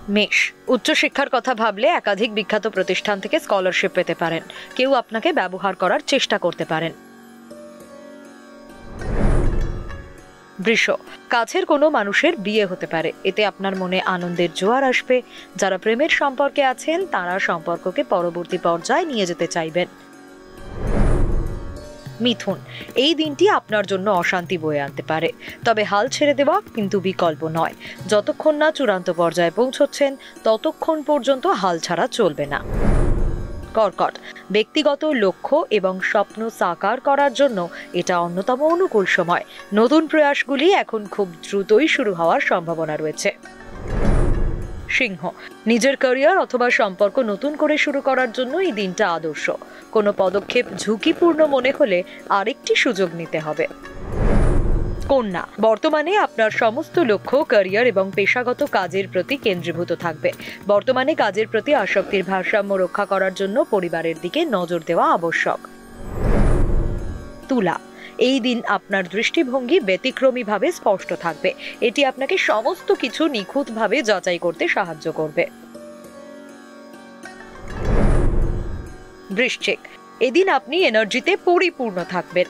মেষ, উচ্চশিক্ষার কথা ভাবলে একাধিক বিখ্যাত প্রতিষ্ঠান থেকে স্কলারশিপ পেতে পারেন। কেউ আপনাকে ব্যবহার করার চেষ্টা করতে পারেন। বৃষ, কাছের কোনো মানুষের বিয়ে হতে পারে, এতে আপনার মনে আনন্দের জোয়ার আসবে। যারা প্রেমের সম্পর্কে আছেন তারা সম্পর্ককে পরবর্তী পর্যায়ে নিয়ে যেতে চাইবেন। মিথুন, এই দিনটি আপনার জন্য অশান্তি বয়ে আনতে পারে, তবে হাল ছেড়ে দেওয়া কিন্তু বিকল্প নয়। যতক্ষণ না চূড়ান্ত পর্যায়ে পৌঁছচ্ছেন ততক্ষণ পর্যন্ত হাল ছাড়া চলবে না। কর্কট, ব্যক্তিগত লক্ষ্য এবং স্বপ্ন সাকার করার জন্য এটা অন্যতম অনুকূল সময়। নতুন প্রয়াসগুলি এখন খুব দ্রুতই শুরু হওয়ার সম্ভাবনা রয়েছে। সিংহ, নিজের ক্যারিয়ার অথবা সম্পর্ক নতুন করে শুরু করার জন্য এই দিনটা আদর্শ। কোনো পদক্ষেপ ঝুঁকিপূর্ণ মনে হলে আরেকটি সুযোগ নিতে হবে। কন্যা, বর্তমানে আপনার সমস্ত লক্ষ্য ক্যারিয়ার এবং পেশাগত কাজের প্রতি কেন্দ্রীভূত থাকবে। বর্তমানে কাজের প্রতি আসক্তির ভারসাম্য রক্ষা করার জন্য পরিবারের দিকে নজর দেওয়া আবশ্যক। তুলা, এই দিন আপনার দৃষ্টিভঙ্গি ব্যতিক্রমীভাবে স্পষ্ট থাকবে। এটি আপনাকে সমস্ত কিছু নিখুঁতভাবে যাচাই করতে সাহায্য করবে। বৃশ্চিক, এদিন আপনি এনার্জিতে পরিপূর্ণ থাকবেন,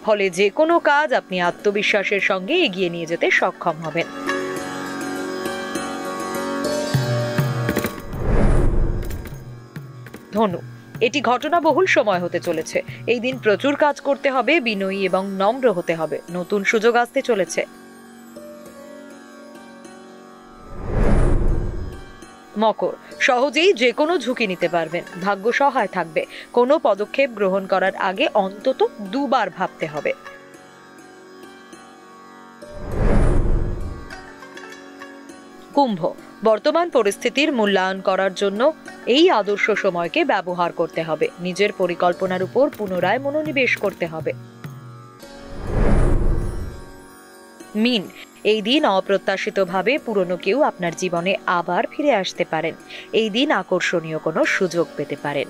ফলে যে কোনো কাজ আপনি আত্মবিশ্বাসের সঙ্গে এগিয়ে নিয়ে যেতে সক্ষম হবেন। ধনু, এটি ঘটনাবহুল সময় হতে চলেছে। এই দিন প্রচুর কাজ করতে হবে, বিনয়ী এবং নম্র হতে হবে। নতুন সুযোগ আসতে চলেছে। মকর, সহজেই যে কোনো ঝুঁকি নিতে পারবেন, ভাগ্য সহায় থাকবে। কোনো পদক্ষেপ গ্রহণ করার আগে অন্তত দুবার ভাবতে হবে। কুম্ভ, বর্তমান পরিস্থিতির মূল্যায়ন করার জন্য এই আদর্শ সময়কে ব্যবহার করতে হবে। নিজের পরিকল্পনার উপর পুনরায় মনোনিবেশ করতে হবে। মীন, এই দিন অপ্রত্যাশিতভাবে পুরনো কেউ আপনার জীবনে আবার ফিরে আসতে পারেন। এই দিন আকর্ষণীয় কোনো সুযোগ পেতে পারেন।